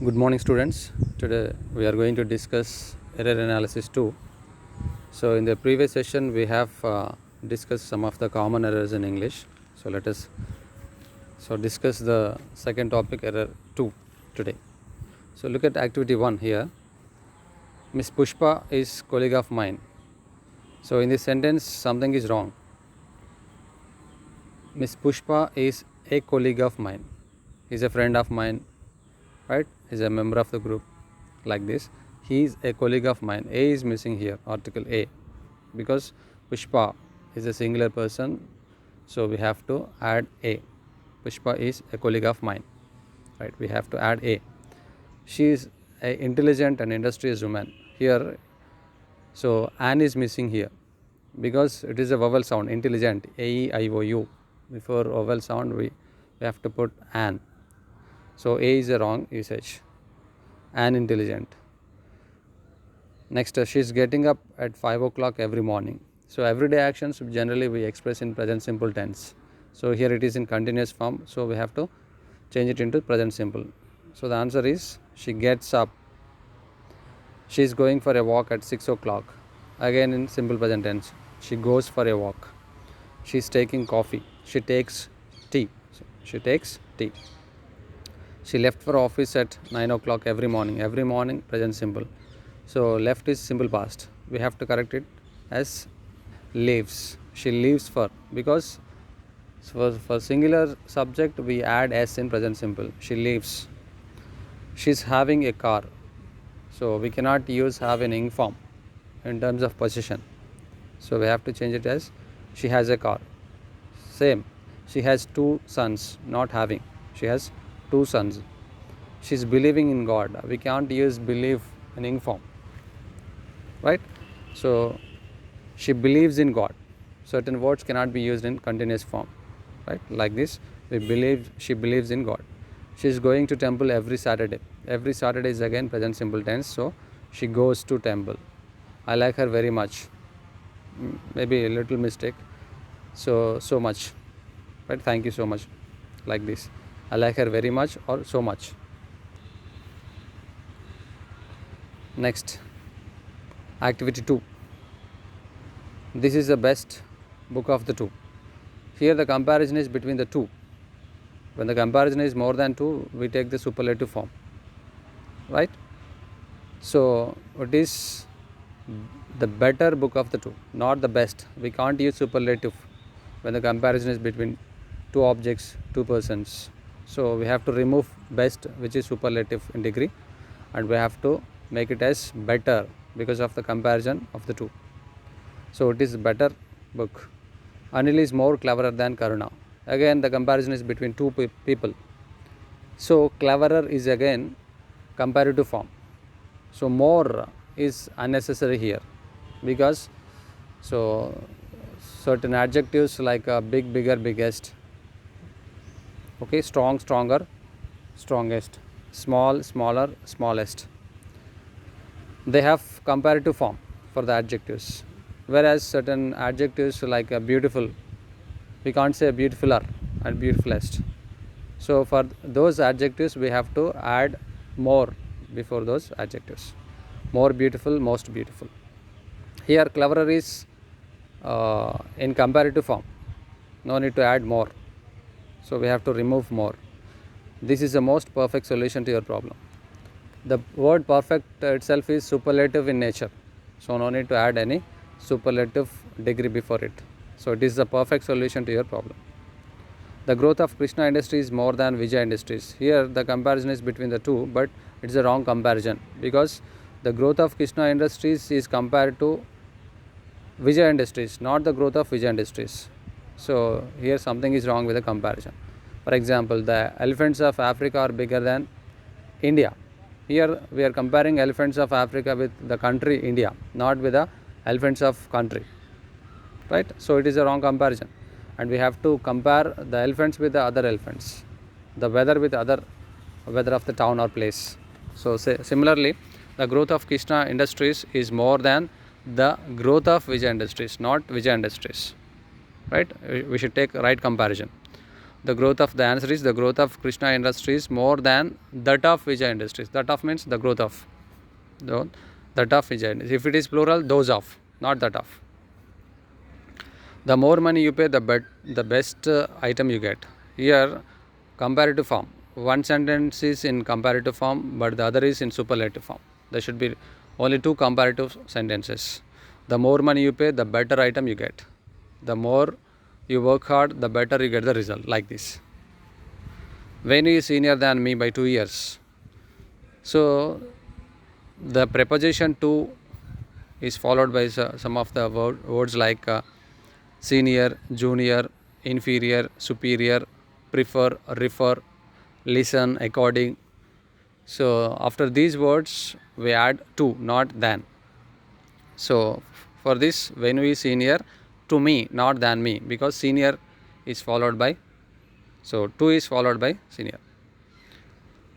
Good morning, students. Today we are going to discuss error analysis 2. So in the previous session we have discussed some of the common errors in English. So let us discuss the second topic, error 2, today. So look at activity 1 here. Miss Pushpa is colleague of mine. So in this sentence something is wrong. Miss Pushpa is a colleague of mine. He's a friend of mine, right? He's a member of the group, like this. He is a colleague of mine. A is missing here, article A, because Pushpa is a singular person, so we have to add A. Pushpa is a colleague of mine, right? We have to add A. She is an intelligent and industrious woman. Here, so an is missing here because it is a vowel sound, intelligent, A-E-I-O-U. Before vowel sound we have to put an. So A is a wrong usage. An intelligent. Next, she is getting up at 5 o'clock every morning. So everyday actions generally we express in present simple tense. So here it is in continuous form. So we have to change it into present simple. So the answer is she gets up. She is going for a walk at 6 o'clock. Again in simple present tense. She goes for a walk. She is taking coffee. She takes tea. So she takes tea. She left for office at 9 o'clock every morning. Every morning, present simple. So left is simple past. We have to correct it as leaves. She leaves for, because for singular subject we add s in present simple. She leaves. She's having a car. So we cannot use have in ing form in terms of possession. So we have to change it as she has a car. Same. She has 2 sons, not having. She has 2 sons. She is believing in God. We can't use believe in ing form, right? So she believes in God. Certain words cannot be used in continuous form, right? Like this, she believes in God. She is going to temple every Saturday. Every Saturday is again present simple tense. So she goes to temple. I like her very much. Maybe a little mistake. So much, right? Thank you so much, like this. I like her very much or so much. Next, activity 2. This is the best book of the 2. Here the comparison is between the 2. When the comparison is more than 2, we take the superlative form, right? So it is the better book of the 2, not the best. We can't use superlative when the comparison is between 2 objects, 2 persons. So we have to remove best, which is superlative in degree, and we have to make it as better because of the comparison of the 2. So it is better book. Anil is more cleverer than Karuna. Again the comparison is between 2 people. So cleverer is again comparative form. So more is unnecessary here, because so certain adjectives like big, bigger, biggest, okay, strong, stronger, strongest, small, smaller, smallest, they have comparative form for the adjectives, whereas certain adjectives like beautiful, we can't say beautifuler and beautifulest. So for those adjectives we have to add more before those adjectives. More beautiful, most beautiful. Here cleverer is in comparative form. No need to add more. So we have to remove more. This is the most perfect solution to your problem. The word perfect itself is superlative in nature. So no need to add any superlative degree before it. So it is the perfect solution to your problem. The growth of Krishna Industries is more than Vijay Industries. Here the comparison is between the 2, but it's a wrong comparison, because the growth of Krishna Industries is compared to Vijay Industries, not the growth of Vijay Industries. So here something is wrong with the comparison. For example, the elephants of Africa are bigger than India. Here we are comparing elephants of Africa with the country India, not with the elephants of country, right? So it is a wrong comparison, and we have to compare the elephants with the other elephants, the weather with other weather of the town or place. So similarly, the growth of Krishna Industries is more than the growth of Vijay Industries, not Vijay Industries, right? We should take right comparison. The growth of the answer is the growth of Krishna Industries more than that of Vijay Industries. That of means the growth of. That of Vijay Industries. If it is plural, those of, not that of. The more money you pay, the best item you get. Here, comparative form. One sentence is in comparative form, but the other is in superlative form. There should be only two comparative sentences. The more money you pay, the better item you get. The more you work hard, the better you get the result, like this. Venu is senior than me by 2 years. So, the preposition to is followed by some of the words like senior, junior, inferior, superior, prefer, refer, listen, according. So, after these words, we add to, not than. So, for this, Venu is senior to me, not than me, because senior is followed by, so to is followed by senior.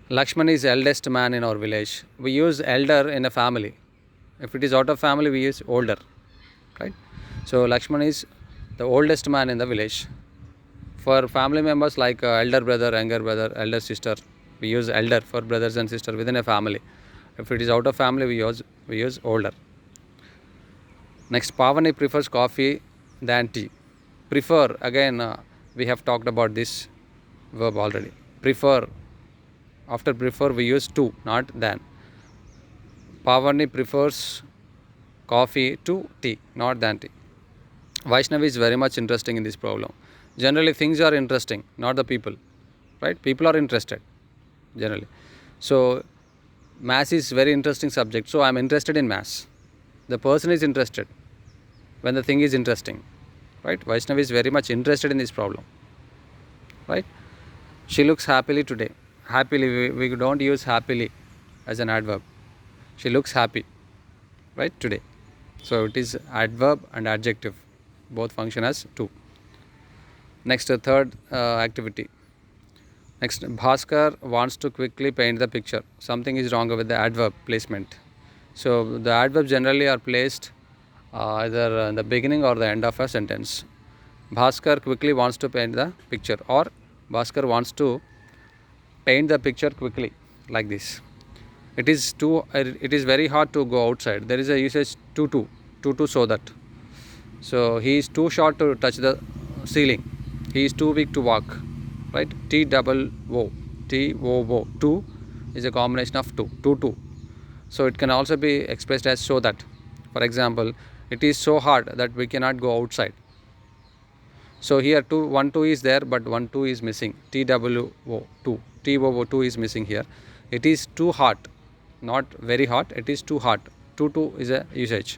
Lakshman is eldest man in our village. We use elder in a family. If it is out of family, we use older, right? So, Lakshman is the oldest man in the village. For family members like elder brother, younger brother, elder sister, we use elder for brothers and sisters within a family. If it is out of family, we use older. Next, Pavani prefers coffee than tea. Prefer, again, we have talked about this verb already. Prefer, after prefer we use to, not than. Pavani prefers coffee to tea, not than tea. Vaishnavi is very much interesting in this problem. Generally, things are interesting, not the people, right? People are interested, generally. So, maths is very interesting subject. So, I am interested in maths. The person is interested when the thing is interesting, right? Vaishnavi is very much interested in this problem, right? She looks happily today. Happily, we don't use happily as an adverb. She looks happy, right, today. So, it is adverb and adjective. Both function as to. Next, third activity. Next, Bhaskar wants to quickly paint the picture. Something is wrong with the adverb placement. So, the adverbs generally are placed either in the beginning or the end of a sentence. Bhaskar quickly wants to paint the picture, or Bhaskar wants to paint the picture quickly, like this. It is very hard to go outside. There is a usage to so that. So, he is too short to touch the ceiling. He is too weak to walk, right? T-double-O, T-O-O, to is a combination of to. So, it can also be expressed as so that. For example, it is so hard that we cannot go outside. So, here 2 is there, but 1 2 is missing. T-double-O, 2, T-O-O, 2 is missing here. It is too hot, not very hot, it is too hot. 2 is a usage.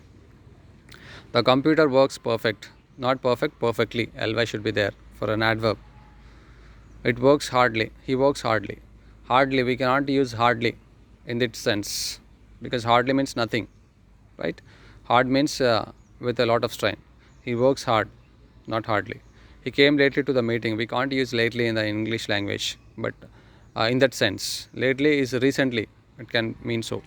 The computer works perfect, not perfect, perfectly. Ly should be there for an adverb. It works hardly, he works hardly. Hardly, we cannot use hardly in that sense, because hardly means nothing, right? Hard means with a lot of strain. He works hard, not hardly. He came lately to the meeting. We can't use lately in the English language, but in that sense, lately is recently, it can mean so.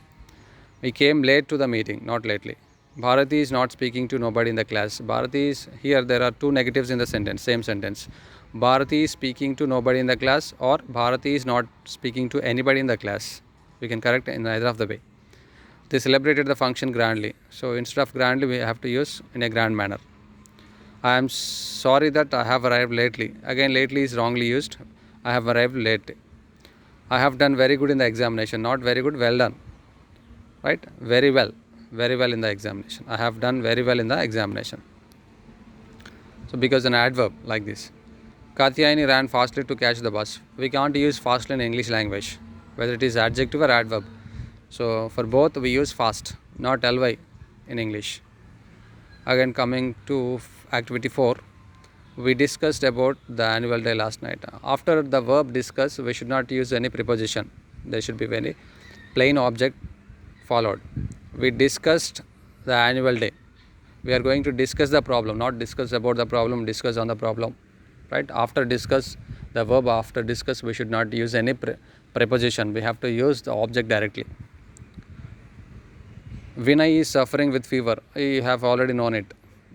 He came late to the meeting, not lately. Bharati is not speaking to nobody in the class. Bharati is, here there are two negatives in the sentence, same sentence. Bharati is speaking to nobody in the class, or Bharati is not speaking to anybody in the class. We can correct in either of the way. They celebrated the function grandly. So, instead of grandly, we have to use in a grand manner. I am sorry that I have arrived lately. Again, lately is wrongly used. I have arrived late. I have done very good in the examination. Not very good, well done. Right? Very well in the examination. I have done very well in the examination. So, because an adverb like this. Katyayani ran fastly to catch the bus. We can't use fastly in English language, whether it is adjective or adverb. So, for both we use fast, not ly in English. Again, coming to activity 4, we discussed about the annual day last night. After the verb discuss, we should not use any preposition. There should be very plain object followed. We discussed the annual day. We are going to discuss the problem, not discuss about the problem, discuss on the problem, right? After discuss, the verb after discuss, we should not use any preposition. We have to use the object directly. Vinay is suffering with fever. You have already known it,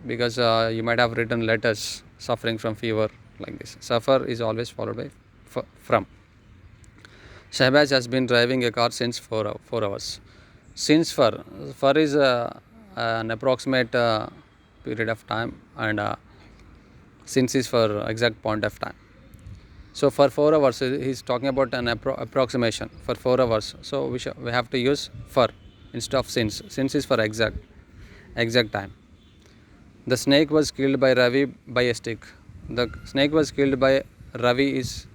because you might have written letters suffering from fever like this. Safar is always followed by from. Shahbaz has been driving a car since 4 hours. Since for is an approximate period of time, and since is for exact point of time. So for 4 hours, he is talking about an approximation for 4 hours. So we have to use for instead of since. Since is for exact time. The snake was killed by Ravi by a stick. The snake was killed by Ravi is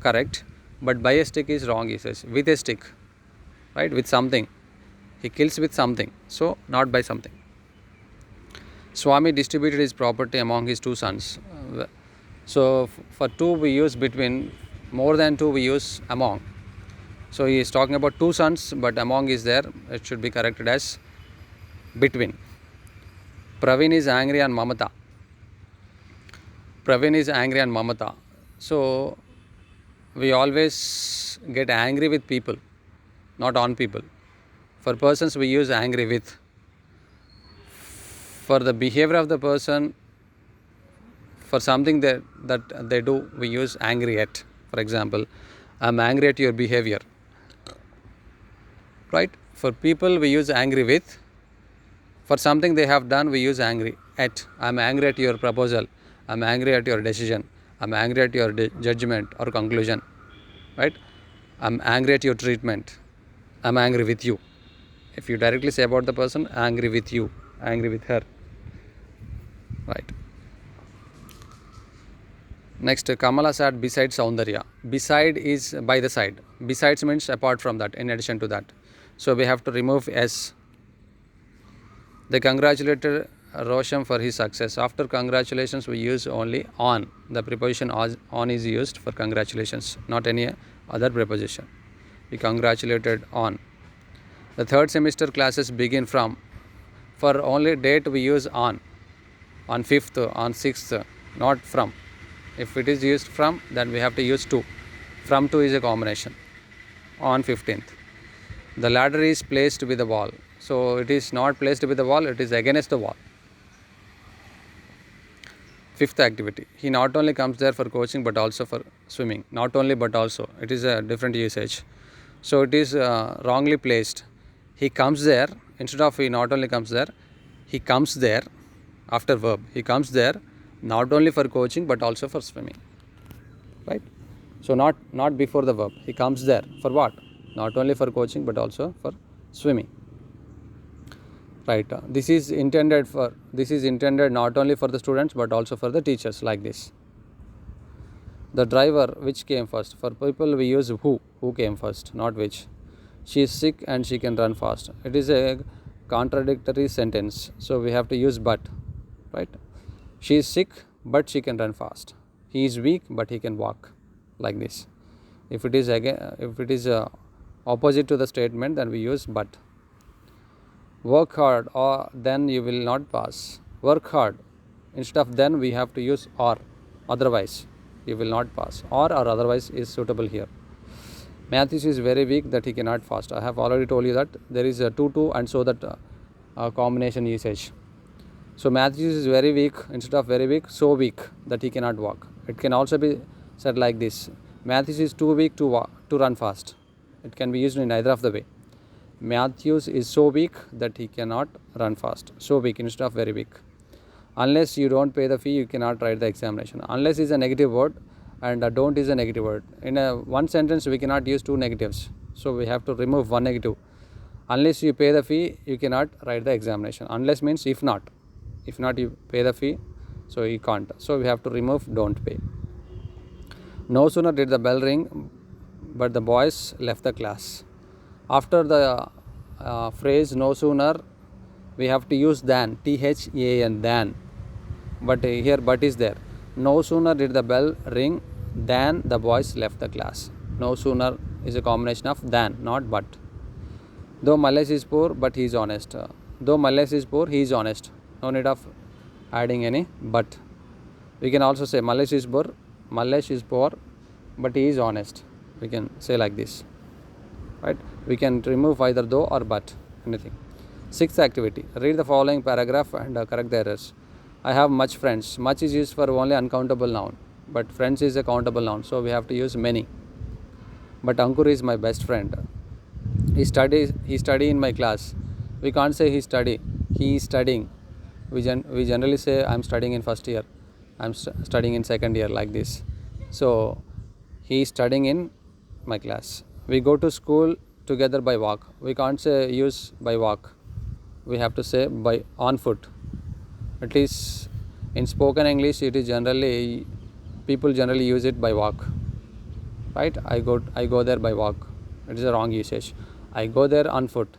correct, but by a stick is wrong. He says with a stick, right? With something. He kills with something, so not by something. Swami distributed his property among his 2 sons. So for 2 we use between, more than 2 we use among. So he is talking about 2 sons, but among is there. It should be corrected as between. Praveen is angry on Mamata. Praveen is angry on Mamata. So we always get angry with people, not on people. For persons we use angry with. For the behavior of the person, for something that they do, we use angry at. For example, I am angry at your behavior. Right? For people we use angry with. For something they have done, we use angry at. I am angry at your proposal. I am angry at your decision. I am angry at your judgment or conclusion. Right? I am angry at your treatment. I am angry with you. If you directly say about the person, angry with you, angry with her. Right. Next, Kamala sat beside Saundarya. Beside is by the side. Besides means apart from that, in addition to that. So we have to remove S. They congratulated Rosham for his success. After congratulations, we use only on. The preposition on is used for congratulations, not any other preposition. We congratulated on. The 3rd semester classes begin from. For only date we use on 5th, on 6th, not from. If it is used from, then we have to use to. From to is a combination. On 15th. The ladder is placed with the wall. So it is not placed with the wall, it is against the wall. 5th activity. He not only comes there for coaching but also for swimming. Not only but also. It is a different usage. So it is wrongly placed. He comes there, instead of he not only comes there, he comes there after verb. He comes there not only for coaching but also for swimming. Right? So not before the verb. He comes there for what? Not only for coaching but also for swimming. Right. This is intended not only for the students but also for the teachers, like this. The driver, which came first. For people we use who came first, not which. She is sick and she can run fast. It is a contradictory sentence, so we have to use but. Right? She is sick but she can run fast. He is weak but he can walk, like this. If it is opposite to the statement, then we use but. Work hard or then you will not pass. Work hard. Instead of then we have to use or, otherwise you will not pass. Or otherwise is suitable here. Matthews is very weak that he cannot fast. I have already told you that there is a to and so that combination usage. So Matthews is very weak, instead of very weak, so weak that he cannot walk. It can also be said like this. Matthews is too weak to run fast. It can be used in either of the way. Matthews is so weak that he cannot run fast. So weak instead of very weak. Unless you don't pay the fee, you cannot write the examination. Unless is a negative word and don't is a negative word. In one sentence, we cannot use 2 negatives. So we have to remove 1 negative. Unless you pay the fee, you cannot write the examination. Unless means if not. If not, you pay the fee, so you can't. So we have to remove don't pay. No sooner did the bell ring, but the boys left the class. After the phrase no sooner, we have to use than, THAN, than. But here but is there. No sooner did the bell ring than the boys left the class. No sooner is a combination of than, not but. Though Malesh is poor, but he is honest. Though Malesh is poor, he is honest. No need of adding any but. We can also say Malesh is poor, but he is honest. We can say like this. Right? We can remove either though or but, anything. 6th activity. Read the following paragraph and correct the errors. I have much friends. Much is used for only uncountable noun. but friends is a countable noun, so we have to use many. But Ankur is my best friend. He study in my class. We can't say he study. He is studying. We generally say I'm studying in first year. I'm studying in second year, like this. So he is studying in my class. We go to school together by walk. We can't say use by walk. We have to say by on foot. At least in spoken English, it is generally people generally use it by walk. Right? I go there by walk. It is a wrong usage. I go there on foot,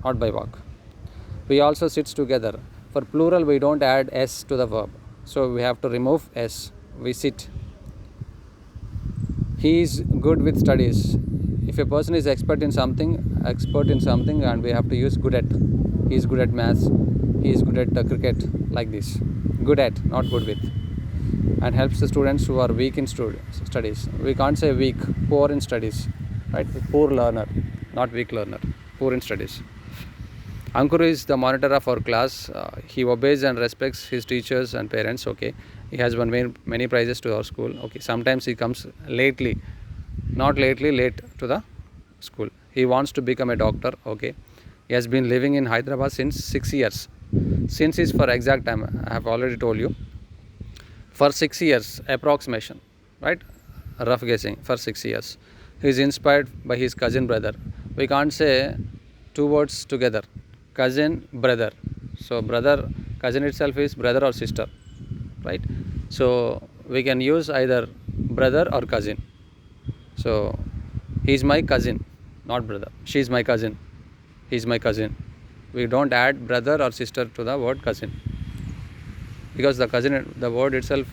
not by walk. We also sits together. For plural, we don't add s to the verb, so we have to remove s. We sit. He is good with studies. If a person is expert in something, and we have to use good at. He is good at maths. He is good at cricket, like this. Good at, not good with. And helps the students who are weak in studies. We can't say weak, poor in studies, right? Poor learner, not weak learner, poor in studies. Ankur is the monitor of our class. He obeys and respects his teachers and parents. Okay, he has won many prizes to our school. Okay, sometimes he comes late to the school. He wants to become a doctor. Okay, he has been living in Hyderabad since 6 years. Since is for exact time. I have already told you. For 6 years, approximation, right? Rough guessing, for 6 years. He is inspired by his cousin brother. We can't say two words together. Cousin, brother. So brother, cousin itself is brother or sister, right? So we can use either brother or cousin. So he is my cousin, not brother. She is my cousin. He is my cousin. We don't add brother or sister to the word cousin, because the word itself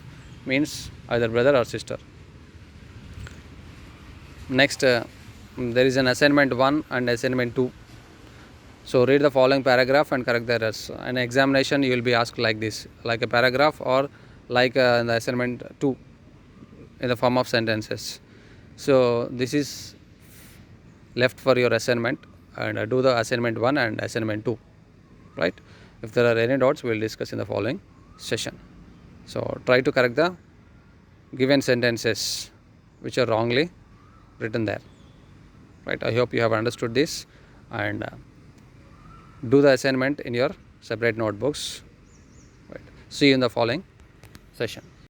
means either brother or sister. Next, there is an assignment 1 and assignment 2. So read the following paragraph and correct the errors. In examination, you will be asked like this, like a paragraph, or like in the assignment 2 in the form of sentences. So this is left for your assignment, and do the assignment 1 and assignment 2, right? If there are any doubts, we will discuss in the following session. So try to correct the given sentences which are wrongly written there, right? I hope you have understood this, and do the assignment in your separate notebooks, right? See you in the following session.